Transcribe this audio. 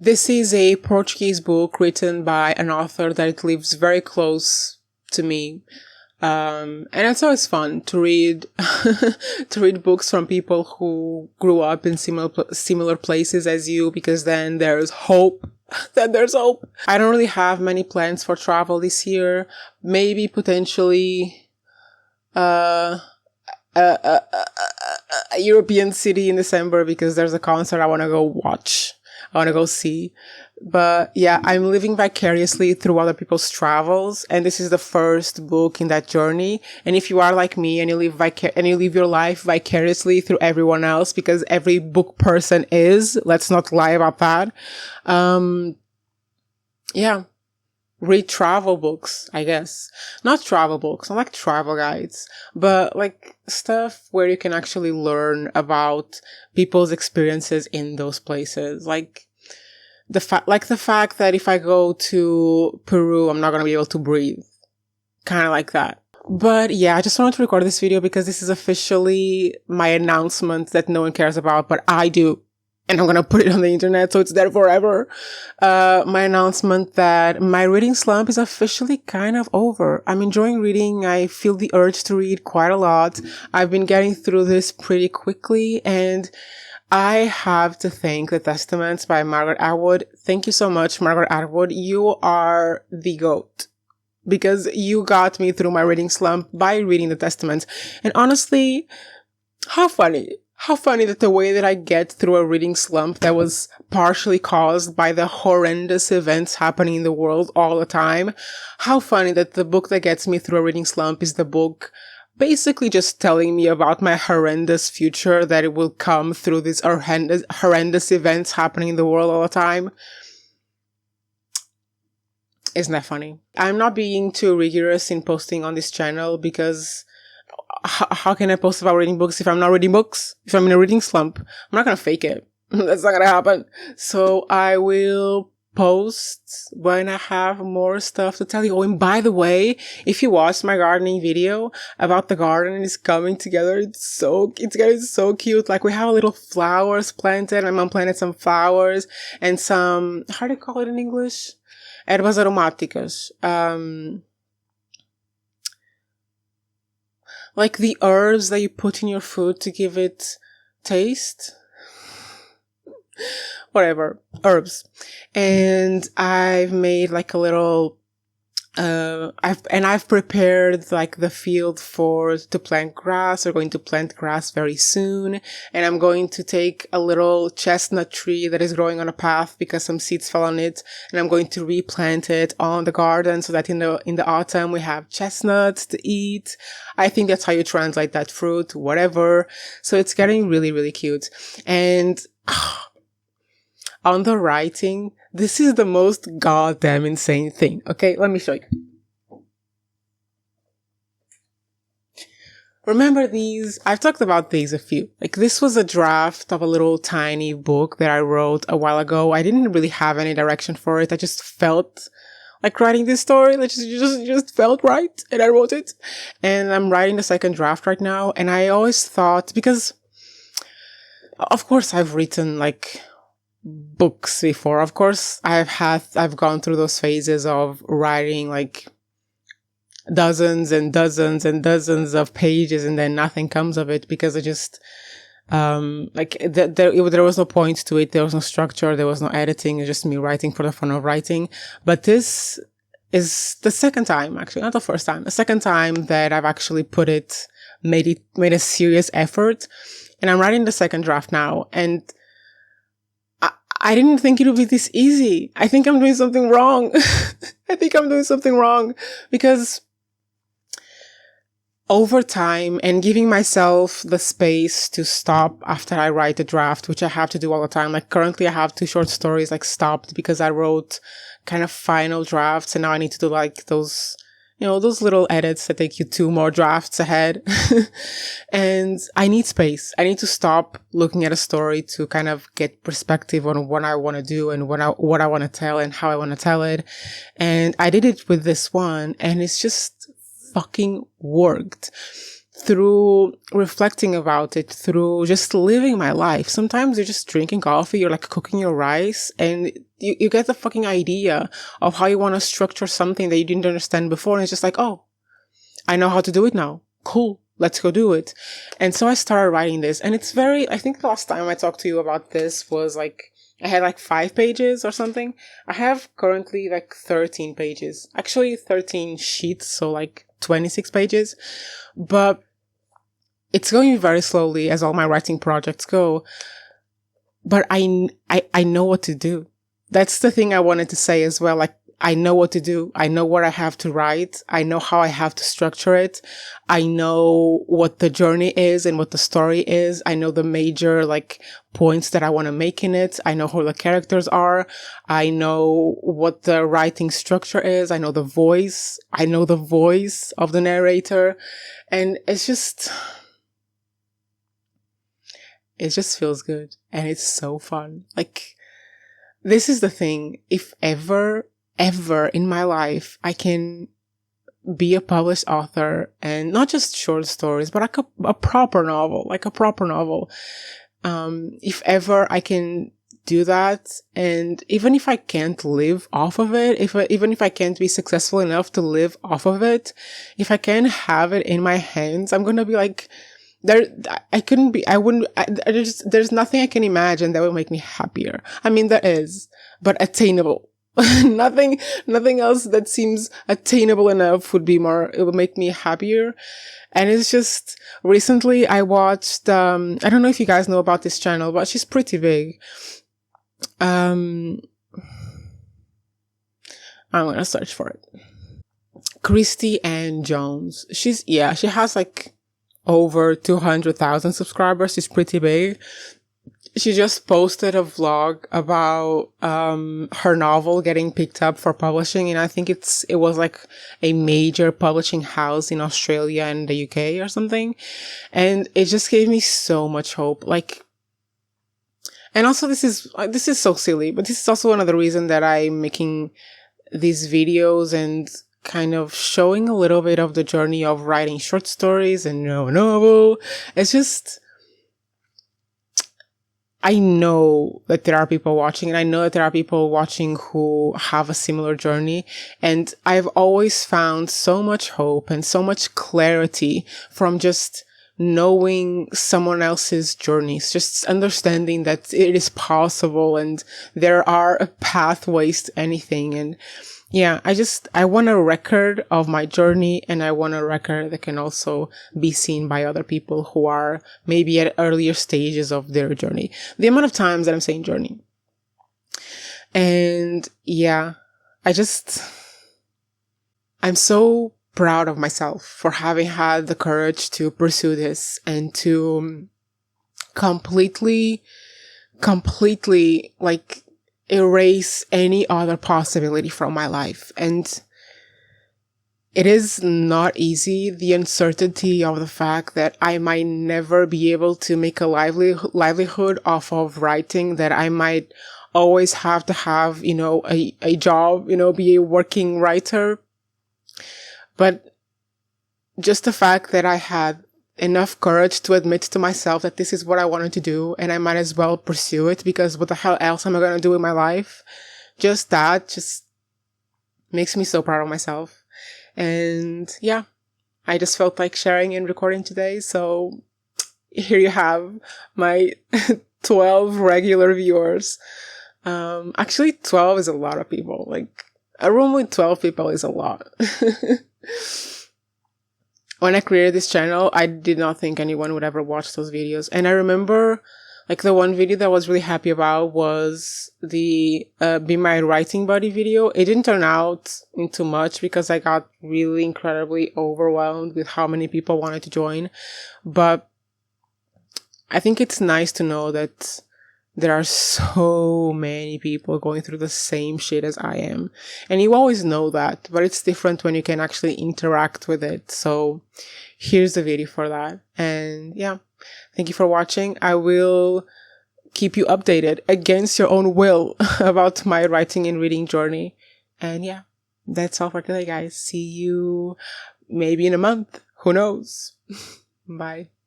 This is a Portuguese book written by an author that lives very close to me. And it's always fun to read to read books from people who grew up in similar places as you, because then there's hope. Then there's hope. I don't really have many plans for travel this year. Maybe potentially a European city in December, because there's a concert I want to go watch. I want to go see. But yeah, I'm living vicariously through other people's travels, and this is the first book in that journey. And if you are like me and you live your life vicariously through everyone else, because every book person is, let's not lie about that. Yeah, read travel books, I guess. Not travel books, not like travel guides, but like stuff where you can actually learn about people's experiences in those places. Like the fact that if I go to Peru, I'm not going to be able to breathe. Kind of like that. But yeah, I just wanted to record this video because this is officially my announcement that no one cares about, but I do. And I'm going to put it on the internet so it's there forever. My announcement that my reading slump is officially kind of over. I'm enjoying reading. I feel the urge to read quite a lot. I've been getting through this pretty quickly, and I have to thank The Testaments by Margaret Atwood. Thank you so much, Margaret Atwood. You are the GOAT, because you got me through my reading slump by reading The Testaments. And honestly, how funny. How funny that the way that I get through a reading slump that was partially caused by the horrendous events happening in the world all the time. How funny that the book that gets me through a reading slump is the book basically just telling me about my horrendous future, that it will come through these horrendous events happening in the world all the time. Isn't that funny? I'm not being too rigorous in posting on this channel, because how can I post about reading books if I'm not reading books? If I'm in a reading slump, I'm not gonna fake it. That's not gonna happen. So I will post when I have more stuff to tell you. Oh, and by the way, if you watched my gardening video about the garden is coming together, it's getting so cute. Like, we have little flowers planted. My mom planted some flowers and some, how do you call it in English? Ervas aromáticas. Like the herbs that you put in your food to give it taste. Whatever. Herbs. And I've made like a little, I've prepared like the field to plant grass. We're going to plant grass very soon. And I'm going to take a little chestnut tree that is growing on a path because some seeds fell on it. And I'm going to replant it on the garden so that in the autumn we have chestnuts to eat. I think that's how you translate that fruit, whatever. So it's getting really, really cute. And on the writing, this is the most goddamn insane thing. Okay, let me show you. Remember these? I've talked about these a few. Like, this was a draft of a little tiny book that I wrote a while ago. I didn't really have any direction for it. I just felt like writing this story. Like, just felt right. And I wrote it. And I'm writing the second draft right now. And I always thought, because of course I've written like books before. Of course I've gone through those phases of writing like dozens and dozens and dozens of pages and then nothing comes of it, because I just there was no point to it. There was no structure. There was no editing. It's just me writing for the fun of writing. But this is the second time, actually, not the first time, the second time that I've actually made a serious effort. And I'm writing the second draft now, and I didn't think it would be this easy. I think I'm doing something wrong. Because over time and giving myself the space to stop after I write a draft, which I have to do all the time. Like, currently I have 2 short stories like stopped because I wrote kind of final drafts, and now I need to do like those, those little edits that take you 2 more drafts ahead. And I need space. I need to stop looking at a story to kind of get perspective on what I want to do and what I want to tell and how I want to tell it. And I did it with this one, and it's just fucking worked. Through reflecting about it, through just living my life. Sometimes you're just drinking coffee, you're like cooking your rice, and you get the fucking idea of how you want to structure something that you didn't understand before. And it's just like, oh, I know how to do it now. Cool. Let's go do it. And so I started writing this, and it's I think the last time I talked to you about this was like, I had like 5 pages or something. I have currently like 13 pages, actually 13 sheets. So like 26 pages, but it's going very slowly as all my writing projects go. But I know what to do. That's the thing I wanted to say as well. Like, I know what to do. I know what I have to write. I know how I have to structure it. I know what the journey is and what the story is. I know the major like points that I want to make in it. I know who the characters are. I know what the writing structure is. I know the voice. I know the voice of the narrator. And it just feels good. And it's so fun. Like, this is the thing. If ever in my life I can be a published author, and not just short stories, but like a proper novel, if ever I can do that, and even if I can't live off of it, even if I can't be successful enough to live off of it, if I can have it in my hands, I'm gonna be like, there's nothing I can imagine that will make me happier. I mean, there is, but attainable. nothing else that seems attainable enough it would make me happier. And it's just, recently I watched, I don't know if you guys know about this channel, but she's pretty big. I'm gonna search for it. Christy Ann Jones. She has like over 200,000 subscribers. She's pretty big. She just posted a vlog about her novel getting picked up for publishing, and I think it was like a major publishing house in Australia and the UK or something. And it just gave me so much hope. Like, and also this is so silly, but this is also another reason that I'm making these videos and kind of showing a little bit of the journey of writing short stories and no novel. It's just, I know that there are people watching, and I know that there are people watching who have a similar journey. And I've always found so much hope and so much clarity from just knowing someone else's journeys, just understanding that it is possible and there are pathways to anything. And yeah, I want a record of my journey, and I want a record that can also be seen by other people who are maybe at earlier stages of their journey. The amount of times that I'm saying journey. And yeah, I'm so proud of myself for having had the courage to pursue this and to completely like erase any other possibility from my life. And it is not easy, the uncertainty of the fact that I might never be able to make a livelihood off of writing, that I might always have to have, a job, be a working writer. But just the fact that I had enough courage to admit to myself that this is what I wanted to do, and I might as well pursue it, because what the hell else am I going to do in my life? Just makes me so proud of myself. And yeah, I just felt like sharing and recording today. So here you have my 12 regular viewers. Actually 12 is a lot of people. Like, a room with 12 people is a lot. When I created this channel, I did not think anyone would ever watch those videos. And I remember, like, the one video that I was really happy about was the Be My Writing Buddy video. It didn't turn out into much because I got really incredibly overwhelmed with how many people wanted to join. But I think it's nice to know that there are so many people going through the same shit as I am. And you always know that, but it's different when you can actually interact with it. So here's the video for that. And yeah, thank you for watching. I will keep you updated against your own will about my writing and reading journey. And yeah, that's all for today, guys. See you maybe in a month. Who knows? Bye.